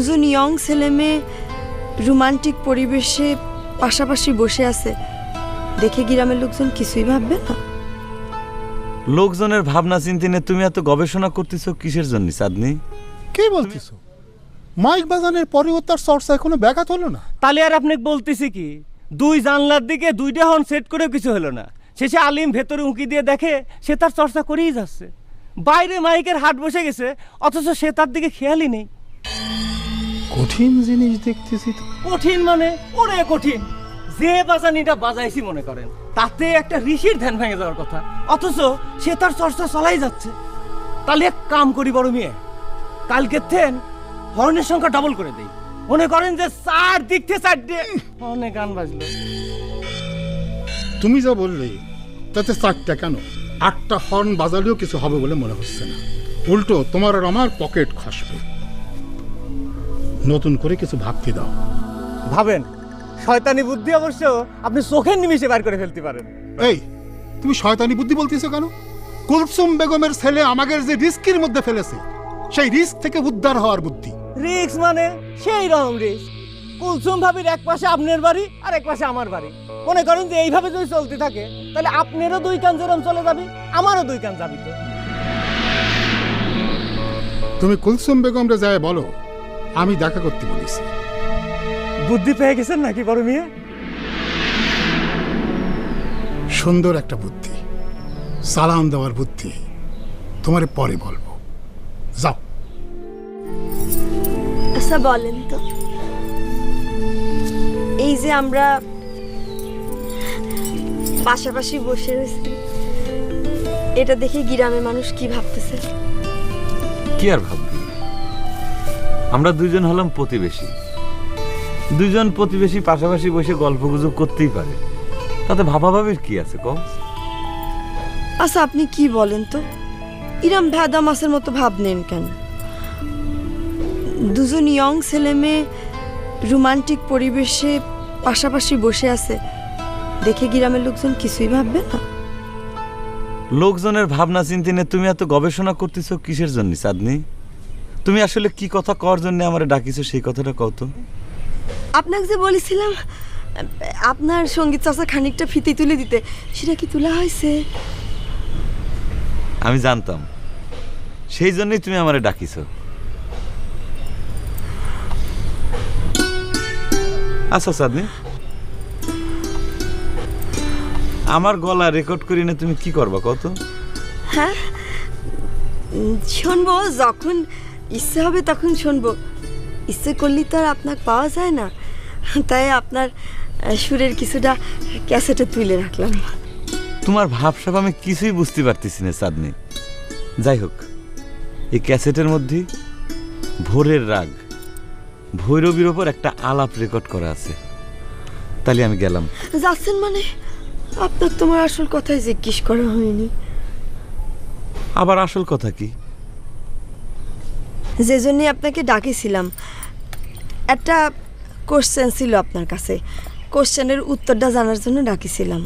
দুজন ইয়ং ছেলে মেয়ে রোমান্টিক পরিবেশে পাশাপাশি বসে আছে দেখে গ্রামের লোকজন কিছুই ভাববে না? লোকজনের ভাবনা চিন্তা নিয়ে তুমি এত গবেষণা করতেছো কিসের জন্য চাঁদনি? কে বলতেছো? মাইক বাজানের পরেও তার চর্চা এখনো ব্যাঘাত হলো না। তাহলে আর আপনি বলতেছি কি, দুই জানলার দিকে দুইটা হর্ন সেট করে কিছু হলো না, শেষে আলিম ভেতরে উঁকি দিয়ে দেখে সে তার চর্চা করেই যাচ্ছে। বাইরে মাইকের হাট বসে গেছে, অথচ সে তার দিকে খেয়ালই নেই। কঠিন জিনিস দেখতেছি তো। কঠিন মানে ওরে কঠিন, যে বাজানিটা বাজাইছি মনে করেন তাতে একটা ঋষির ধ্যান ভেঙে যাওয়ার কথা, অথচ সে তার চর্চা চালাই যাচ্ছে। তাহলে এক কাম করি বড় মেয়ে, কালকের থেন হর্নের সংখ্যা ডাবল করে দেই, মনে করেন যে 4 দিক থেকে 4টে হর্নে গান বাজলো। তুমি যা বললে তাতে 4টা কেন 8টা হর্ন বাজালেও কিছু হবে বলে মনে হচ্ছে না। উল্টো তোমার আর আমার পকেট খসবে। নতুন করে কিছু ভাবতে দাও। ভাবেন, শয়তানি বুদ্ধি অবশ্য আপনি চোখের নিমিষে বার করে ফেলতে পারেন। এই, তুমি শয়তানি বুদ্ধি বলতেছো কেন? কুলসুম বেগমের ছেলে আমাদের যে রিস্কের মধ্যে ফেলেছে, সেই রিস্ক থেকে উদ্ধার হওয়ার বুদ্ধি। রিক্স মানে সেই রকম রিক্স। কুলসুম ভাবির এক পাশে আপনার বাড়ি আর এক পাশে আমার বাড়ি, মনে করেন যে এইভাবে যদি চলতে থাকে তাহলে আপনারও 2 কান যেরকম চলে যাবে, আমারও 2 কান যাবি। তো তুমি কুলসুম বেগমরে যায় বলো আমি দেখা করতে বলেছি। বুদ্ধি পেয়ে গেছেন নাকি বড় মেয়ে? সুন্দর একটা বুদ্ধি, সালাম দেওয়ার বুদ্ধি। তোমারে পরে বলবো, যাও। আচ্ছা বলেন তো, এই যে আমরা পাশাপাশি বসে রয়েছি, এটা দেখে গ্রামের মানুষ কি ভাবতেছে? কি আর ভাববি, আমরা দুইজন হলাম প্রতিবেশী। দুইজন প্রতিবেশী পাশাপাশি বসে গল্প গুজব করতেই পারে, তাতে ভাবাভাবির কি আছে কম? আচ্ছা আপনি কি বলেন তো, ইরাম ভেদা মাছের মতো ভাব নেন কেন? দুজন ইয়ং ছেলে মেয়ে রোমান্টিক পরিবেশে পাশাপাশি বসে আছে দেখে গ্রামের লোকজন কিছুই ভাববে না? লোকজনের ভাবনা চিন্তা নিয়ে তুমি এত গবেষণা করতেছো কিসের জন্য চাঁদনি? তুমি আসলে কি কথা কওয়ার জন্য আমারে ডাকিছো সেই কথাটা কও তো। আপনাকে যে বলেছিলাম আপনার সঙ্গীত চর্চা খানিকটা ফিতে তুলে দিতে, সেটা কি তোলা হয়েছে? আমি জানতাম, সেই জন্যই তুমি আমারে ডাকিছো। আচ্ছা চাঁদনি, আমার গলা রেকর্ড করি না তুমি কি করবা কত? হ্যাঁ শুনবো, যখন ইচ্ছে হবে তখন শুনবো। ইচ্ছে করলে তো আর আপনাকে পাওয়া যায় না, তাই আপনার সুরের কিছুটা ক্যাসেটে তুলে রাখলাম। তোমার ভাবসাব আমি কিছুই বুঝতে পারতেছি না চাঁদনি। যাই হোক, এই ক্যাসেটের মধ্যে ভোরের রাগ, ভৈরবীর ওপর একটা আলাপ রেকর্ড করা আছে। তাহলে আমি গেলাম। যাচ্ছেন মানে? আপনার তোমার আসল কথাই জিজ্ঞেস করা হয়নি। আবার আসল কথা কি? যে জন্যে আপনাকে ডাকেছিলাম, একটা কোশ্চেন ছিল আপনার কাছে, কোশ্চেনের উত্তরটা জানার জন্য ডাকেছিলাম।